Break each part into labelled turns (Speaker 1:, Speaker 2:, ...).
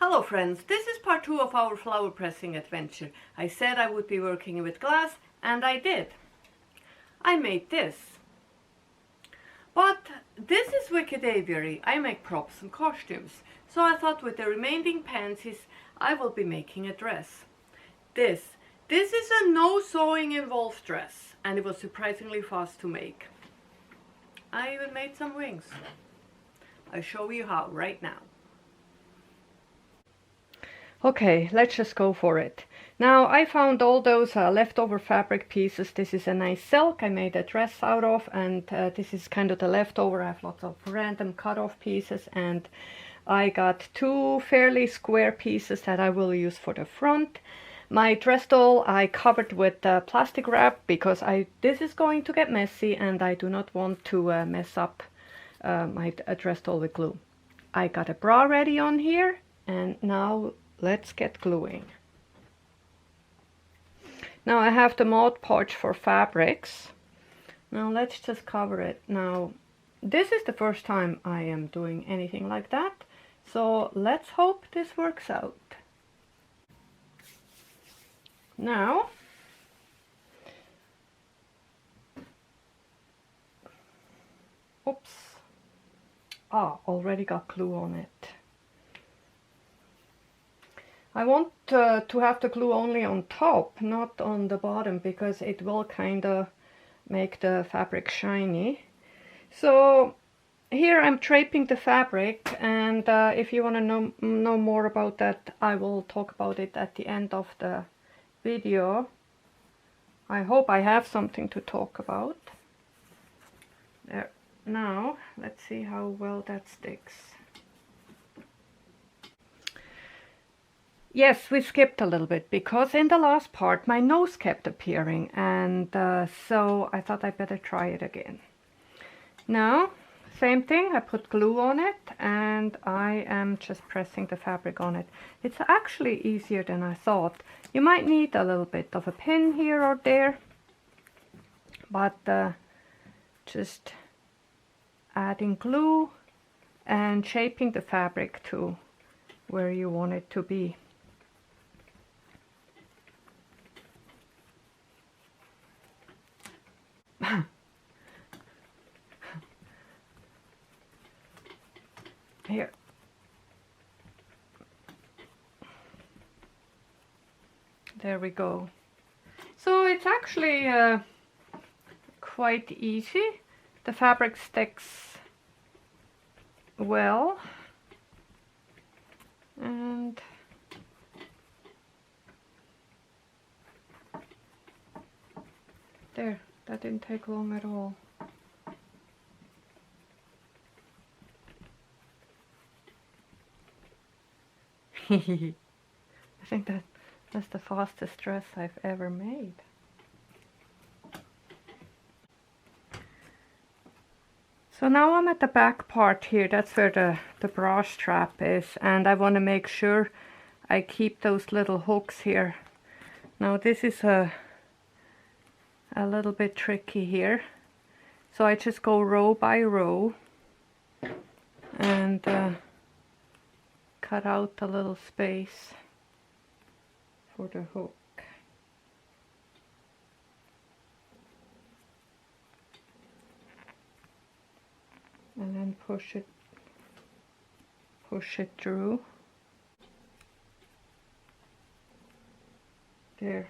Speaker 1: Hello friends, this is part 2 of our flower pressing adventure. I said I would be working with glass, and I did. I made this. But this is wicked aviary. I make props and costumes. So I thought with the remaining pansies I will be making a dress. This is a no sewing involved dress, and it was surprisingly fast to make. I even made some wings. I'll show you how right now. Okay, let's just go for it. Now I found all those leftover fabric pieces. This is a nice silk I made a dress out of, and this is kind of the leftover. I have lots of random cut off pieces, and I got two fairly square pieces that I will use for the front. My dress doll I covered with plastic wrap because this is going to get messy and I do not want to mess up my dress doll with glue. I got a bra ready on here, and now let's get gluing. Now I have the Mod Podge for fabrics. Now let's just cover it. Now this is the first time I am doing anything like that, so let's hope this works out. Now oops, already got glue on it. I want to have the glue only on top, not on the bottom, because it will kind of make the fabric shiny. So here I'm draping the fabric, and if you want to know more about that, I will talk about it at the end of the video. I hope I have something to talk about. There. Now let's see how well that sticks. Yes, we skipped a little bit because in the last part my nose kept appearing, and so I thought I'd better try it again. Now, same thing, I put glue on it and I am just pressing the fabric on it. It's actually easier than I thought. You might need a little bit of a pin here or there, but just adding glue and shaping the fabric to where you want it to be. Here. There we go. So it's actually quite easy. The fabric sticks well, and there, that didn't take long at all. I think that's the fastest dress I've ever made. So now I'm at the back part here. That's where the bra strap is, and I want to make sure I keep those little hooks here. Now this is a little bit tricky here, so I just go row by row and cut out a little space for the hook. And then push it through. There.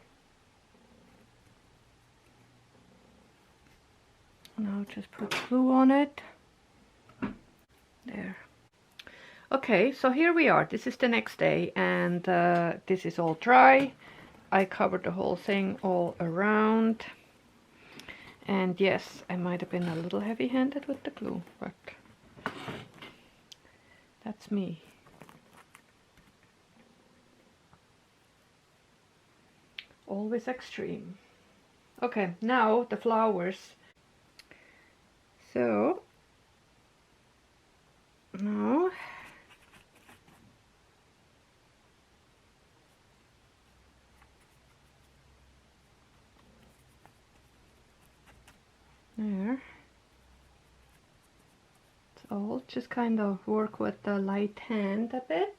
Speaker 1: Now just put glue on it. There. Okay, so here we are. This is the next day, and this is all dry. I covered the whole thing all around. And yes, I might have been a little heavy-handed with the glue, but that's me. Always extreme. Okay, now the flowers. So now there. So I'll just kind of work with the light hand a bit.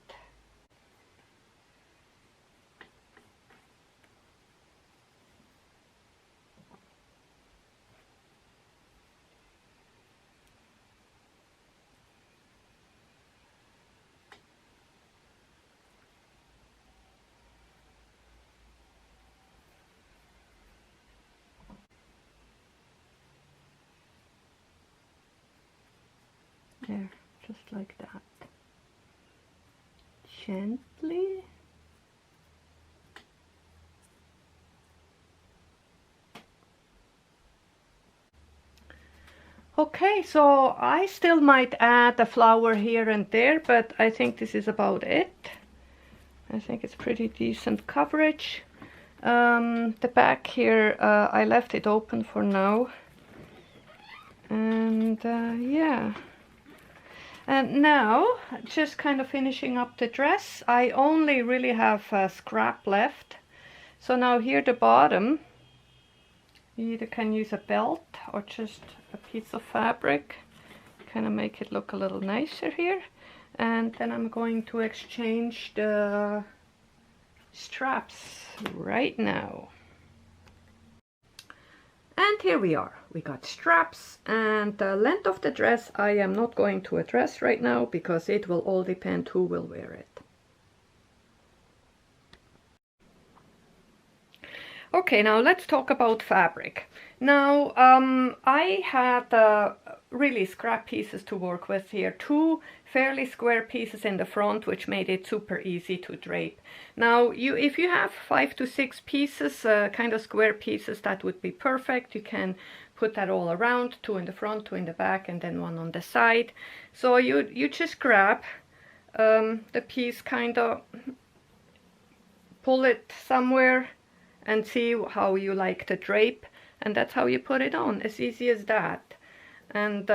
Speaker 1: There, just like that. Gently. Okay, so I still might add a flower here and there, but I think this is about it. I think it's pretty decent coverage. The back here, I left it open for now. And yeah. And now, just kind of finishing up the dress. I only really have scrap left. So now here the bottom, you either can use a belt or just a piece of fabric. Kind of make it look a little nicer here. And then I'm going to exchange the straps right now. And here we are. We got straps, and the length of the dress I am not going to address right now because it will all depend who will wear it. Okay, now let's talk about fabric. Now, I had really scrap pieces to work with here. Two fairly square pieces in the front, which made it super easy to drape. Now, if you have 5 to 6 pieces, kind of square pieces, that would be perfect. You can put that all around, 2 in the front, 2 in the back, and then 1 on the side. So you just grab the piece, kind of pull it somewhere, and see how you like to drape, and that's how you put it on, as easy as that. And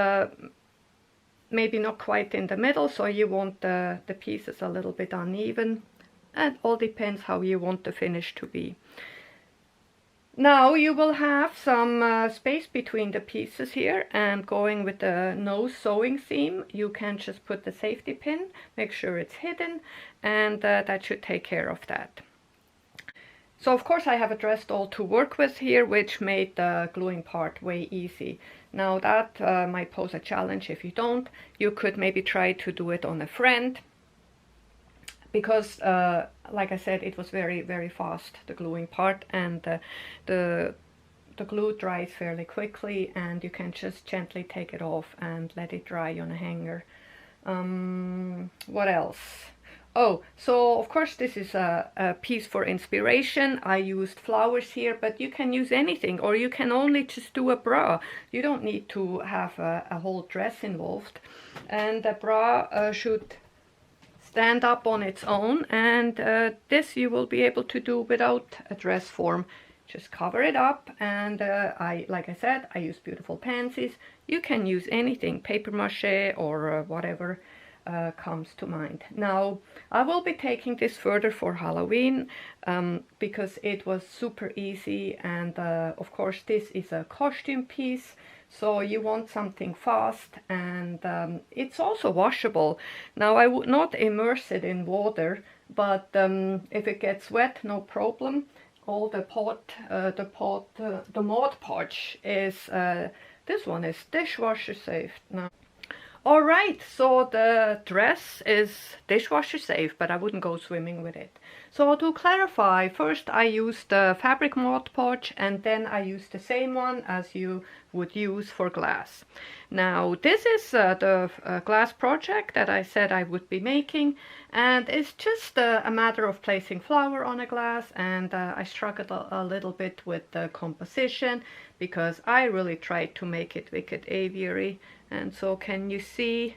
Speaker 1: maybe not quite in the middle, so you want the pieces a little bit uneven. It all depends how you want the finish to be. Now you will have some space between the pieces here, and going with the no sewing seam, you can just put the safety pin, make sure it's hidden, and that should take care of that. So of course I have a dress doll to work with here, which made the gluing part way easy. Now that might pose a challenge if you don't. You could maybe try to do it on a friend, because like I said, it was very, very fast, the gluing part, and the glue dries fairly quickly, and you can just gently take it off and let it dry on a hanger. What else? Oh, so of course this is a piece for inspiration. I used flowers here, but you can use anything, or you can only just do a bra. You don't need to have a whole dress involved. And the bra should stand up on its own, and this you will be able to do without a dress form. Just cover it up, and like I said, I use beautiful pansies. You can use anything, paper mache or whatever comes to mind. Now I will be taking this further for Halloween because it was super easy, and of course this is a costume piece, so you want something fast, and it's also washable. Now I would not immerse it in water, but if it gets wet, no problem. All the Mod Podge is this one is dishwasher safe now. Alright, so the dress is dishwasher safe, but I wouldn't go swimming with it. So to clarify, first I used the fabric Mod Podge, and then I used the same one as you would use for glass. Now this is the glass project that I said I would be making, and it's just a matter of placing flour on a glass, and I struggled a little bit with the composition because I really tried to make it wicked aviary. And so can you see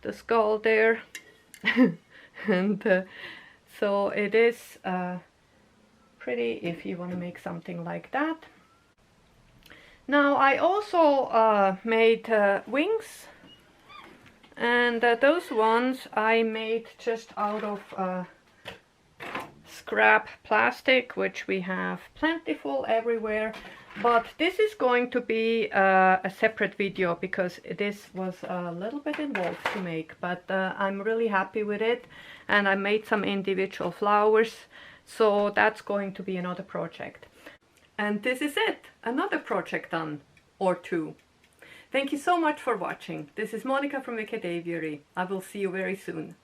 Speaker 1: the skull there? And so it is pretty if you want to make something like that. Now I also made wings, and those ones I made just out of scrap plastic, which we have plentiful everywhere. But this is going to be a separate video because this was a little bit involved to make, but I'm really happy with it, and I made some individual flowers, so that's going to be another project. And this is it, another project done, or two. Thank you so much for watching. This is Monica from Wicked Aviary. I will see you very soon.